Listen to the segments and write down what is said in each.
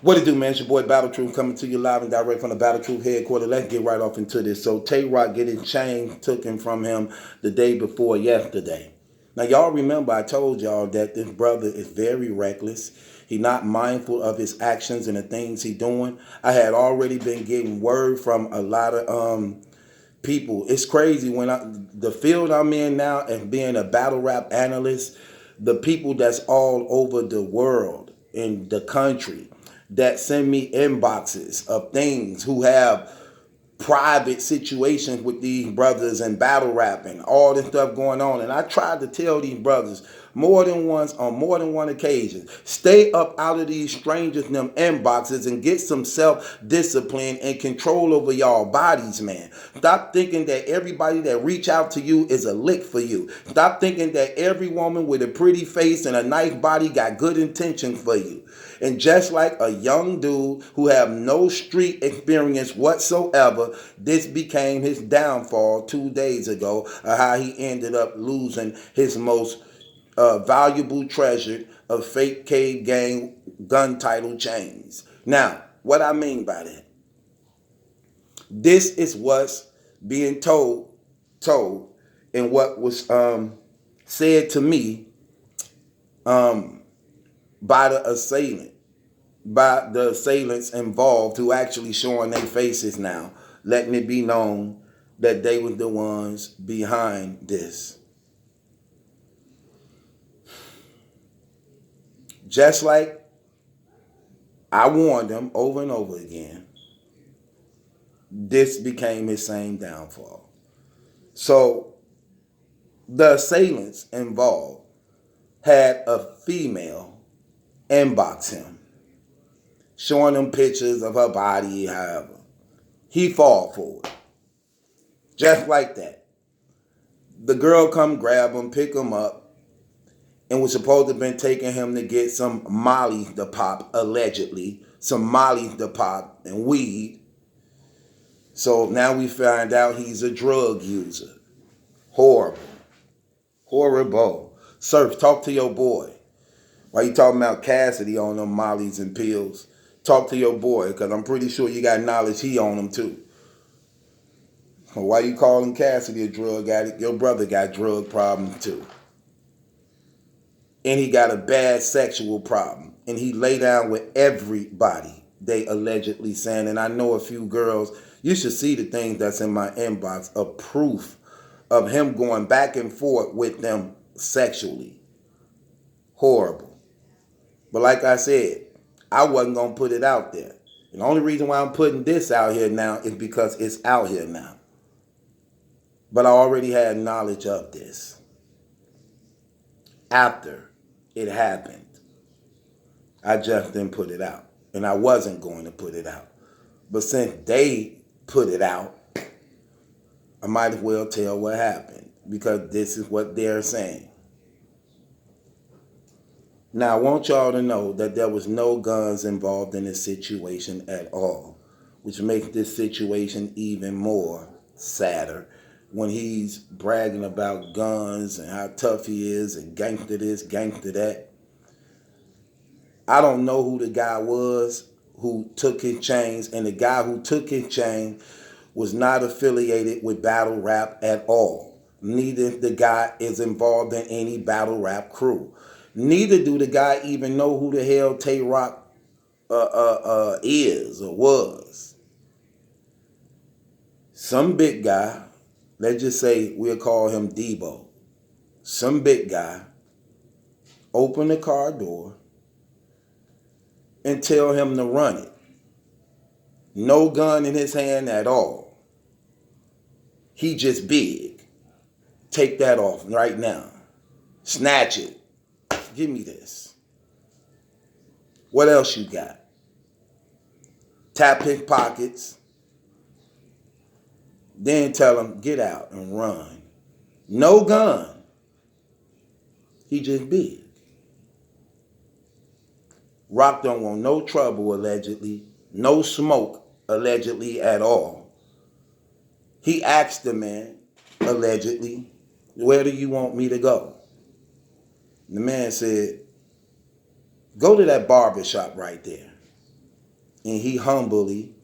What it do, man? It's your boy Battle Truth coming to you live and direct from the Battle Truth headquarters. Let's get right off into this. So Tay Rock get his chain taken from him the day before yesterday. Now y'all remember I told y'all that this brother is very reckless. He not mindful of his actions and the things he doing. I had already been getting word from a lot of people. It's crazy when the field I'm in now and being a battle rap analyst, the people that's all over the world in the country that send me inboxes of things who have private situations with these brothers and battle rapping, all this stuff going on. And I tried to tell these brothers more than once on more than one occasion, stay up out of these strangers in them inboxes and get some self-discipline and control over y'all bodies, man. Stop thinking that everybody that reach out to you is a lick for you. Stop thinking that every woman with a pretty face and a nice body got good intentions for you. And just like a young dude who have no street experience whatsoever, this became his downfall 2 days ago, of how he ended up losing his most valuable treasure of fake cave gang gun title chains. Now, what I mean by that, this is what's being told, and what was said to me by the assailants involved, who actually showing their faces now, letting it be known that they were the ones behind this. Just like I warned them over and over again, this became his same downfall. So the assailants involved had a female inbox him, showing him pictures of her body, however. He fall for it. Just like that. The girl come grab him, pick him up, and was supposed to have been taking him to get some Molly to pop, allegedly. Some Molly to pop and weed. So now we find out he's a drug user. Horrible. Horrible. Surf, talk to your boy. Why you talking about Cassidy on them mollies and pills? Talk to your boy, because I'm pretty sure you got knowledge he on them too. Why you calling Cassidy a drug addict? Your brother got drug problems too. And he got a bad sexual problem. And he lay down with everybody, they allegedly saying. And I know a few girls, you should see the things that's in my inbox of proof of him going back and forth with them sexually. Horrible. But like I said, I wasn't going to put it out there. And the only reason why I'm putting this out here now is because it's out here now. But I already had knowledge of this after it happened. I just didn't put it out. And I wasn't going to put it out. But since they put it out, I might as well tell what happened, because this is what they're saying. Now, I want y'all to know that there was no guns involved in this situation at all, which makes this situation even more sadder when he's bragging about guns and how tough he is and gangster this, gangster that. I don't know who the guy was who took his chains, and the guy who took his chain was not affiliated with battle rap at all. Neither the guy is involved in any battle rap crew. Neither do the guy even know who the hell Tay Rock is or was. Some big guy, let's just say we'll call him Debo. Some big guy open the car door and tell him to run it. No gun in his hand at all. He just big. Take that off right now. Snatch it. Give me this. What else you got? Tap his pockets. Then tell him, get out and run. No gun. He just big. Rock don't want no trouble, allegedly. No smoke, allegedly, at all. He asked the man, allegedly, where do you want me to go? The man said, go to that barber shop right there. and he humbly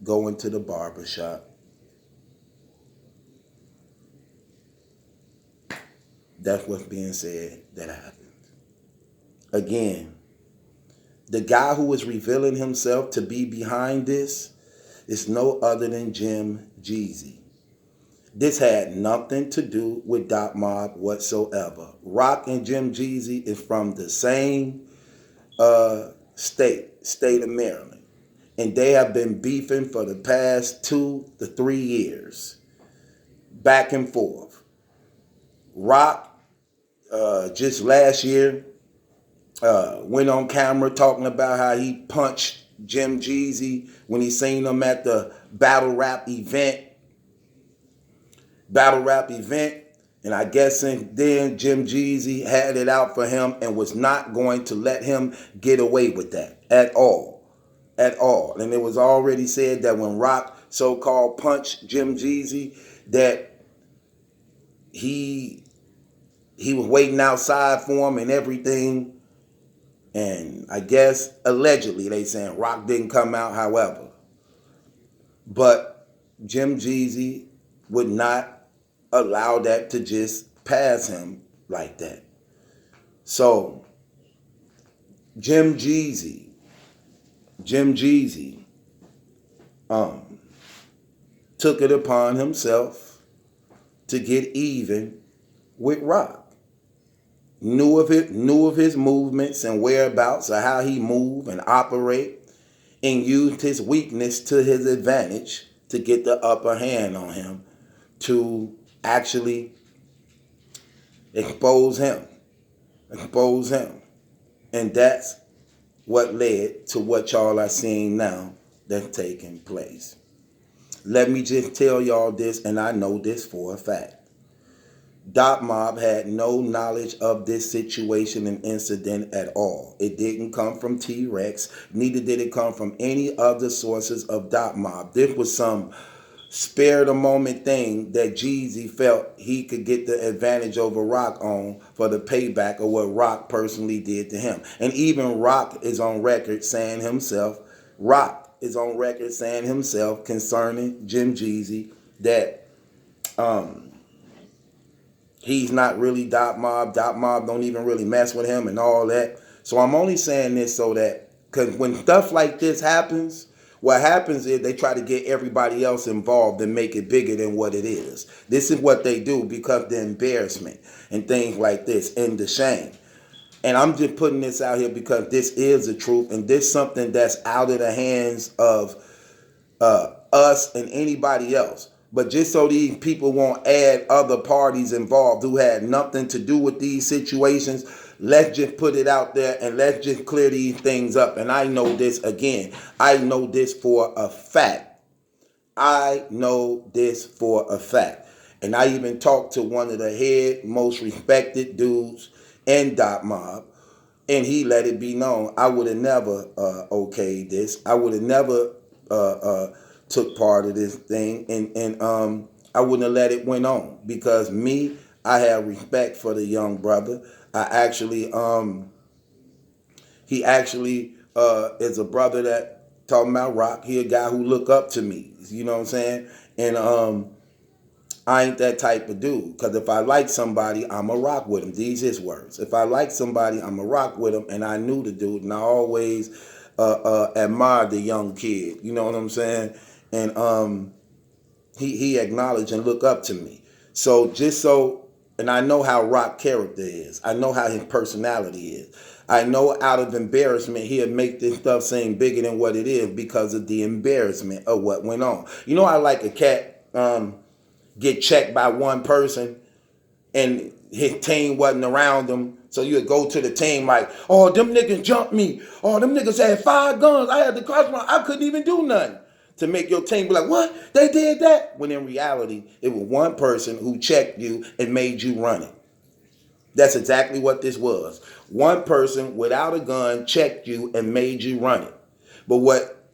go into the barbershop. That's what's being said that happened. Again, the guy who is revealing himself to be behind this is no other than Jim Jeezy. This had nothing to do with Dot Mob whatsoever. Rock and Jim Jeezy is from the same state of Maryland. And they have been beefing for the past 2 to 3 years. Back and forth. Rock, just last year, went on camera talking about how he punched Jim Jeezy when he seen him at the battle rap event. And I guess then Jim Jeezy had it out for him and was not going to let him get away with that at all. And it was already said that when Rock so-called punched Jim Jeezy, that he was waiting outside for him and everything. And I guess allegedly they saying Rock didn't come out, however. But Jim Jeezy would not allow that to just pass him like that. So Jim Jeezy took it upon himself to get even with Rock. Knew of his movements and whereabouts of how he moved and operate, and used his weakness to his advantage to get the upper hand on him, to actually expose him. And that's what led to what y'all are seeing now that's taking place. Let me just tell y'all this, and I know this for a fact. Dot Mob had no knowledge of this situation and incident at all. It didn't come from T-Rex, neither did it come from any other sources of Dot Mob. This was some spare the moment thing that Jeezy felt he could get the advantage over Rock on for the payback of what Rock personally did to him. And even Rock is on record saying himself concerning Jim Jeezy that he's not really Dot Mob. Dot Mob don't even really mess with him and all that. So I'm only saying this so that, because when stuff like this happens, what happens is they try to get everybody else involved and make it bigger than what it is. This is what they do because of the embarrassment and things like this and the shame. And I'm just putting this out here because this is the truth, and this is something that's out of the hands of us and anybody else. But just so these people won't add other parties involved who had nothing to do with these situations, let's just put it out there and let's just clear these things up. And I know this again. I know this for a fact. And I even talked to one of the head, most respected dudes in Dot Mob, and he let it be known. I would have never okayed this. I would have never took part of this thing, and I wouldn't have let it went on, because me, I have respect for the young brother. I actually, he actually is a brother that, talking about Rock, he a guy who look up to me, you know what I'm saying? And I ain't that type of dude, because if I like somebody, I'm a rock with him. These his words. If I like somebody, I'm a rock with him, and I knew the dude, and I always admired the young kid, you know what I'm saying? And he acknowledged and looked up to me. So and I know how Rock character is. I know how his personality is. I know out of embarrassment, he'll make this stuff seem bigger than what it is because of the embarrassment of what went on. You know, I like a cat get checked by one person and his team wasn't around him. So you would go to the team like, oh, them niggas jumped me. Oh, them niggas had 5 guns. I had to cross my, I couldn't even do nothing. To make your team be like, what? They did that? When in reality, it was one person who checked you and made you run it. That's exactly what this was. One person without a gun checked you and made you run it. But what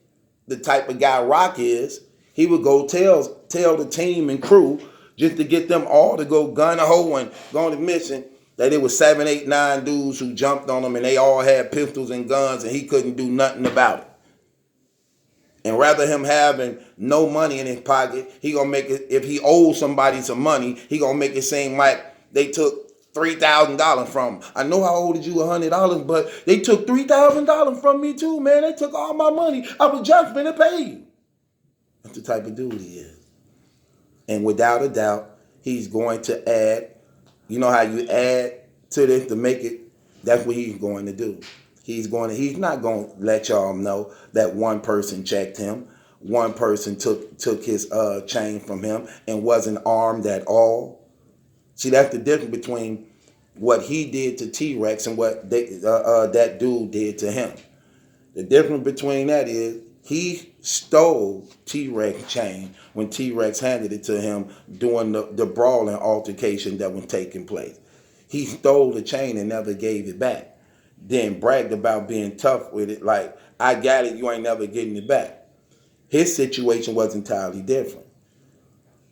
the type of guy Rock is, he would go tell the team and crew just to get them all to go gun a hole and go on the mission that it was 7, 8, 9 dudes who jumped on him and they all had pistols and guns and he couldn't do nothing about it. And rather him having no money in his pocket, he gonna make it, if he owes somebody some money, he gonna make it seem like they took $3,000 from him. I know I owed you $100, but they took $3,000 from me too, man. They took all my money. I was just gonna pay you. That's the type of dude he is. And without a doubt, he's going to add, you know how you add to this to make it, that's what he's going to do. He's not going to let y'all know that one person checked him, one person took his chain from him and wasn't armed at all. See, that's the difference between what he did to T-Rex and what that dude did to him. The difference between that is he stole T-Rex chain when T-Rex handed it to him during the brawling altercation that was taking place. He stole the chain and never gave it back. Then bragged about being tough with it, like, I got it, you ain't never getting it back. His situation was entirely different.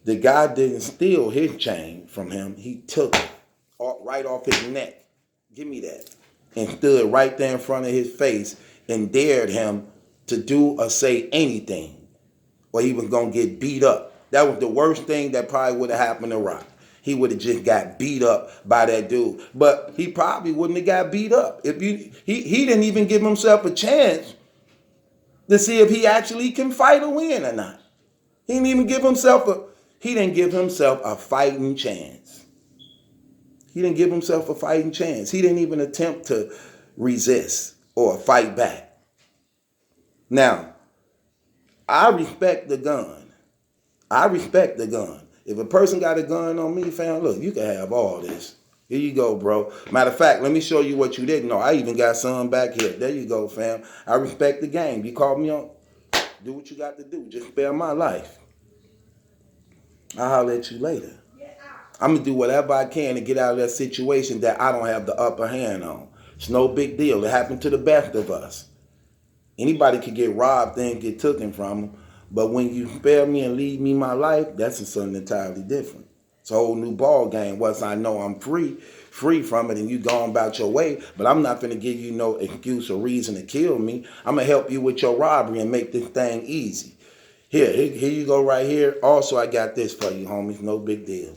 The guy didn't steal his chain from him, he took it right off his neck. Give me that. And stood right there in front of his face and dared him to do or say anything, or he was going to get beat up. That was the worst thing that probably would have happened to Rock. He would have just got beat up by that dude. But he probably wouldn't have got beat up. He didn't even give himself a chance to see if he actually can fight or win or not. He didn't even give himself a fighting chance. He didn't give himself a fighting chance. He didn't even attempt to resist or fight back. Now, I respect the gun. If a person got a gun on me, fam, look, you can have all this. Here you go, bro. Matter of fact, let me show you what you didn't know. I even got some back here. There you go, fam. I respect the game. You called me on, do what you got to do. Just spare my life. I'll holler at you later. I'm going to do whatever I can to get out of that situation that I don't have the upper hand on. It's no big deal. It happened to the best of us. Anybody could get robbed and get taken from them. But when you spare me and leave me my life, that's something entirely different. It's a whole new ball game. Once I know I'm free from it and you going about your way, but I'm not going to give you no excuse or reason to kill me. I'm going to help you with your robbery and make this thing easy. Here you go right here. Also, I got this for you, homies. No big deal.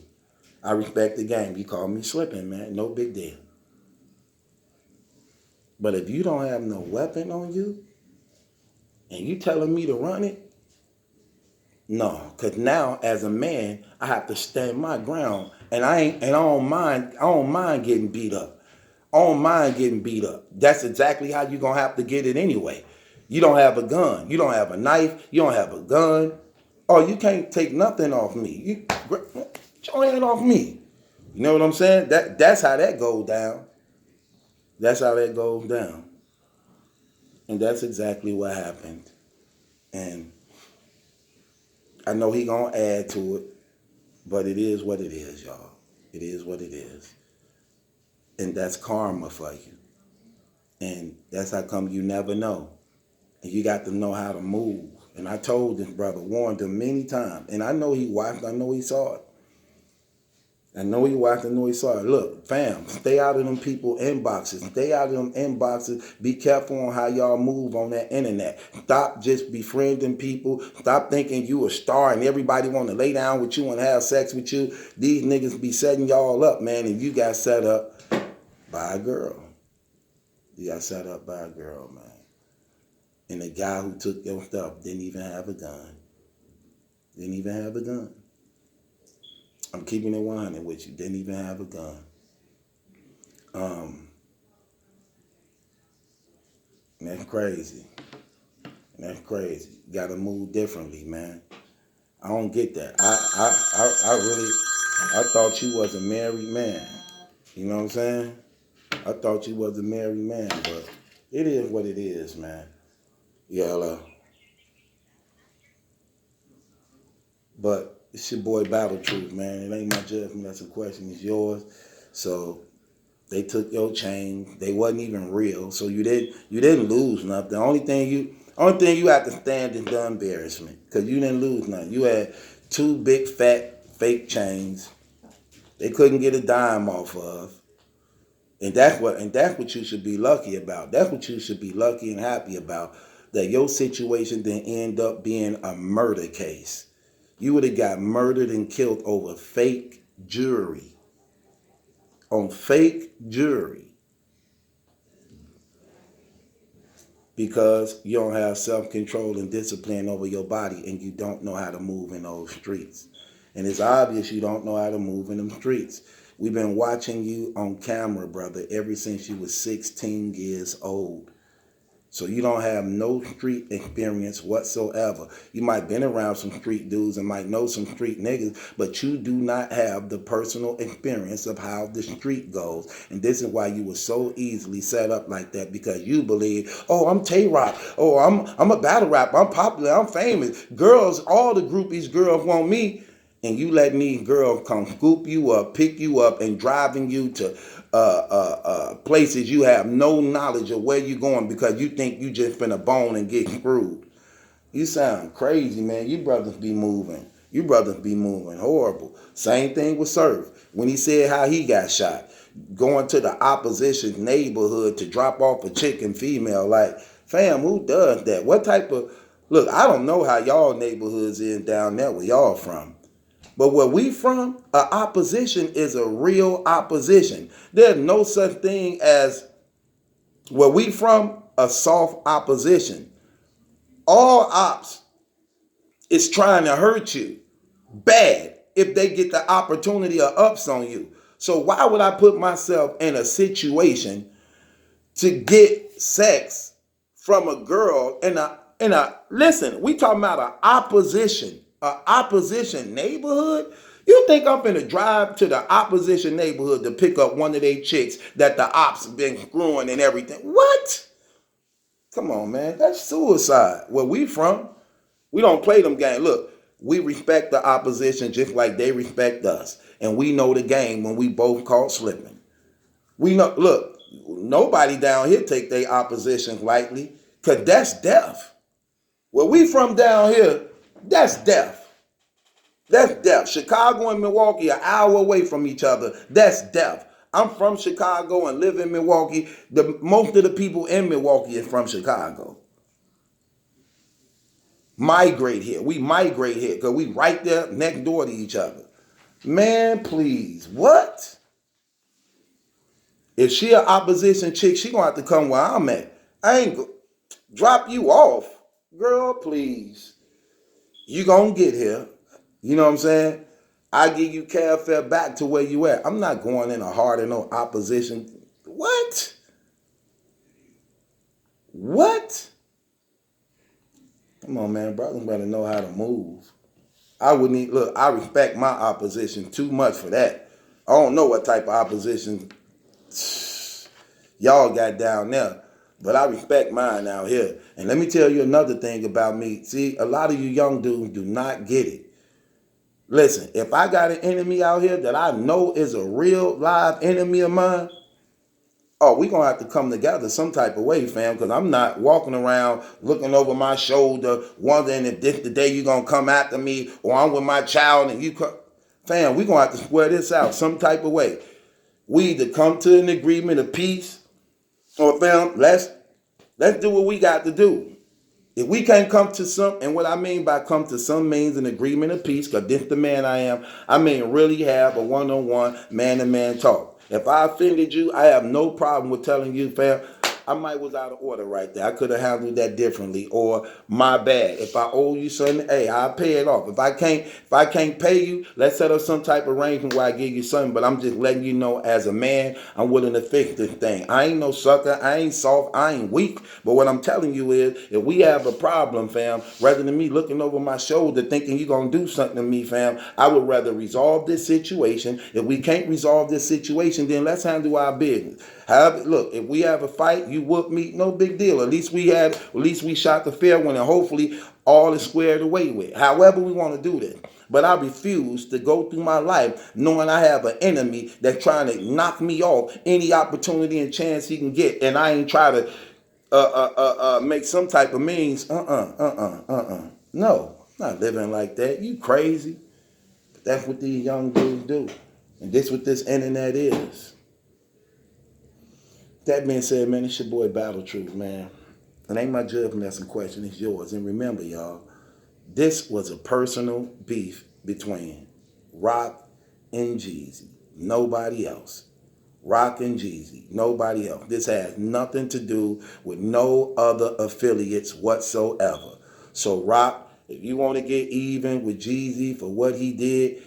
I respect the game. You call me slipping, man. No big deal. But if you don't have no weapon on you and you telling me to run it, no, because now as a man, I have to stand my ground, and I don't mind getting beat up. I don't mind getting beat up. That's exactly how you're gonna have to get it anyway. You don't have a gun, you don't have a knife, you don't have a gun. Oh, you can't take nothing off me. Get your hand off me. You know what I'm saying? That's how that goes down. That's how that goes down. And that's exactly what happened. And I know he gonna add to it, but it is what it is, y'all. It is what it is. And that's karma for you. And that's how come you never know. And you got to know how to move. And I told this brother, warned him many times. And I know he watched, I know he saw it. I know he watched, I know he saw it. Look, fam, stay out of them people inboxes. Stay out of them inboxes. Be careful on how y'all move on that internet. Stop just befriending people. Stop thinking you a star and everybody want to lay down with you and have sex with you. These niggas be setting y'all up, man, and you got set up by a girl. You got set up by a girl, man. And the guy who took your stuff didn't even have a gun. Didn't even have a gun. I'm keeping it 100 with you. Didn't even have a gun. And that's crazy. That's crazy. You gotta move differently, man. I don't get that. I thought you was a married man. You know what I'm saying? I thought you was a married man, but it is what it is, man. Yeah, but it's your boy Battle Truth, man. It ain't my judgment. That's a question. It's yours. So they took your chain. They wasn't even real. So you didn't lose nothing. The only thing you have to stand is the embarrassment, because you didn't lose nothing. You had two big fat fake chains. They couldn't get a dime off of. And that's what you should be lucky about. That's what you should be lucky and happy about. that your situation didn't end up being a murder case. You would have got murdered and killed over fake jury. On fake jury. Because you don't have self-control and discipline over your body and you don't know how to move in those streets. And it's obvious you don't know how to move in them streets. We've been watching you on camera, brother, ever since you was 16 years old. So you don't have no street experience whatsoever. You might been around some street dudes and might know some street niggas, but you do not have the personal experience of how the street goes. And this is why you were so easily set up like that, because you believe, oh, I'm Tay-Rock. Oh, I'm a battle rapper. I'm popular. I'm famous. Girls, all the groupies girls want me. And you letting these girls come scoop you up, pick you up, and driving you to places you have no knowledge of where you're going because you think you just finna bone and get screwed. You sound crazy, man. You brothers be moving. You brothers be moving horrible. Same thing with Surf. When he said how he got shot, going to the opposition neighborhood to drop off a chick and female. Like, fam, who does that? What type of... Look, I don't know how y'all neighborhoods is down there where y'all from. But where we from, a opposition is a real opposition. There's no such thing as, where we from, a soft opposition. All ops is trying to hurt you bad if they get the opportunity of ups on you. So why would I put myself in a situation to get sex from a girl in a listen, we talking about an opposition neighborhood? You think I'm finna drive to the opposition neighborhood to pick up one of they chicks that the ops been screwing and everything? What? Come on, man. That's suicide. Where we from, we don't play them games. Look, we respect the opposition just like they respect us. And we know the game when we both caught slipping. We know, look, nobody down here take their opposition lightly, because that's death. Where we from down here, that's death. That's death. Chicago and Milwaukee are an hour away from each other. That's death. I'm from Chicago and live in Milwaukee. Most of the people in Milwaukee is from Chicago. Migrate here. We migrate here because we right there next door to each other. Man, please. What? If she an opposition chick, she gonna have to come where I'm at. I ain't drop you off. Girl, please. You gonna get here. You know what I'm saying? I give you cab fare back to where you at. I'm not going in a hard and no opposition. What? What? Come on, man. Brothers better know how to move. I wouldn't even, look, I respect my opposition too much for that. I don't know what type of opposition y'all got down there, but I respect mine out here. And let me tell you another thing about me. See, a lot of you young dudes do not get it. Listen, if I got an enemy out here that I know is a real live enemy of mine, oh, we gonna have to come together some type of way, fam, because I'm not walking around looking over my shoulder, wondering if this the day you gonna come after me, or I'm with my child and you come. Fam, we gonna have to square this out some type of way. We either come to an agreement of peace, or fam, let's do what we got to do. If we can't come to some, and what I mean by come to some means an agreement of peace, because this the man I am, I mean really have a one-on-one, man-to-man talk. If I offended you, I have no problem with telling you, fam, I might was out of order right there. I could have handled that differently, or my bad. If I owe you something, hey, I'll pay it off. If I can't pay you, let's set up some type of arrangement where I give you something. But I'm just letting you know, as a man, I'm willing to fix this thing. I ain't no sucker. I ain't soft. I ain't weak. But what I'm telling you is, if we have a problem, fam, rather than me looking over my shoulder thinking you're gonna do something to me, fam, I would rather resolve this situation. If we can't resolve this situation, then let's handle our business. However, look, if we have a fight, you whoop me, no big deal. At least we shot the fair one, and hopefully all is squared away with. However we want to do this. But I refuse to go through my life knowing I have an enemy that's trying to knock me off any opportunity and chance he can get, and I ain't try to make some type of means. No, I'm not living like that. You crazy? But that's what these young dudes do, and this what this internet is. That being said, man, it's your boy Battle Truth, man. It ain't my judgment that's in question, it's yours. And remember, y'all, this was a personal beef between Rock and Jeezy. Nobody else. Rock and Jeezy. Nobody else. This has nothing to do with no other affiliates whatsoever. So Rock, if you want to get even with Jeezy for what he did,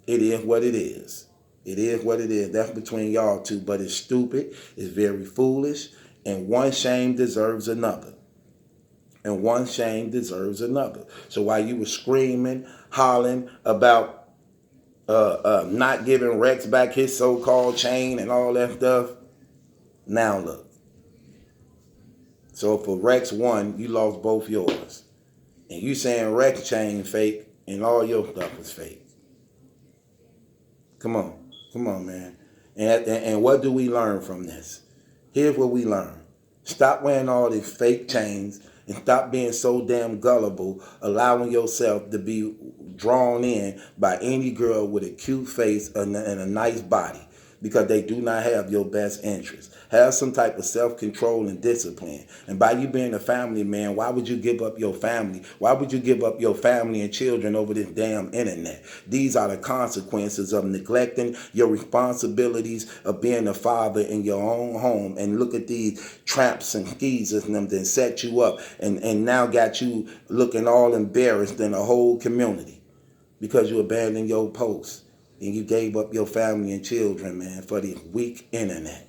it is what it is. It is what it is. That's between y'all two. But it's stupid. It's very foolish. And one shame deserves another. And one shame deserves another. So while you were screaming, hollering about not giving Rex back his so-called chain and all that stuff, now look. So for Rex 1, you lost both yours. And you saying Rex chain fake and all your stuff is fake. Come on. Come on, man. And what do we learn from this? Here's what we learn. Stop wearing all these fake chains and stop being so damn gullible, allowing yourself to be drawn in by any girl with a cute face and a nice body, because they do not have your best interest. Have some type of self-control and discipline. And by you being a family man, why would you give up your family? Why would you give up your family and children over this damn internet? These are the consequences of neglecting your responsibilities of being a father in your own home. And look at these traps and skeezers and them that set you up and now got you looking all embarrassed in the whole community because you abandoned your post. And you gave up your family and children, man, for the weak internet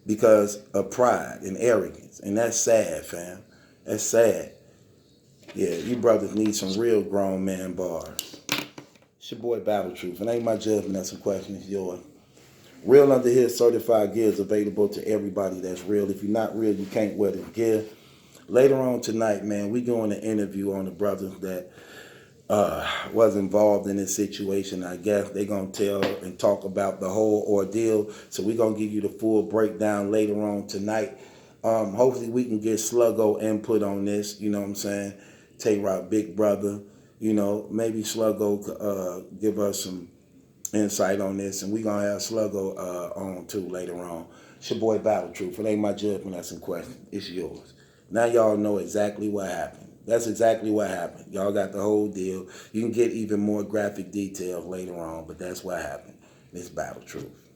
because of pride and arrogance. And that's sad, fam. That's sad. Yeah, you brothers need some real grown man bars. It's your boy Battle Truth. It ain't my judgment, that's a question, it's yours. Real Under Here certified gear is available to everybody that's real. If you're not real, you can't wear the gear. Later on tonight, man, we doing an interview on the brothers that was involved in this situation. I guess they're going to tell and talk about the whole ordeal. So we're going to give you the full breakdown later on tonight. Hopefully we can get Sluggo input on this, you know what I'm saying? Tay-Rock, big brother, you know, maybe Sluggo could give us some insight on this, and we're going to have Sluggo on too later on. It's your boy Battle Truth. It ain't my judgment that's in question. It's yours. Now y'all know exactly what happened. That's exactly what happened. Y'all got the whole deal. You can get even more graphic details later on, but that's what happened. It's Battle Truth.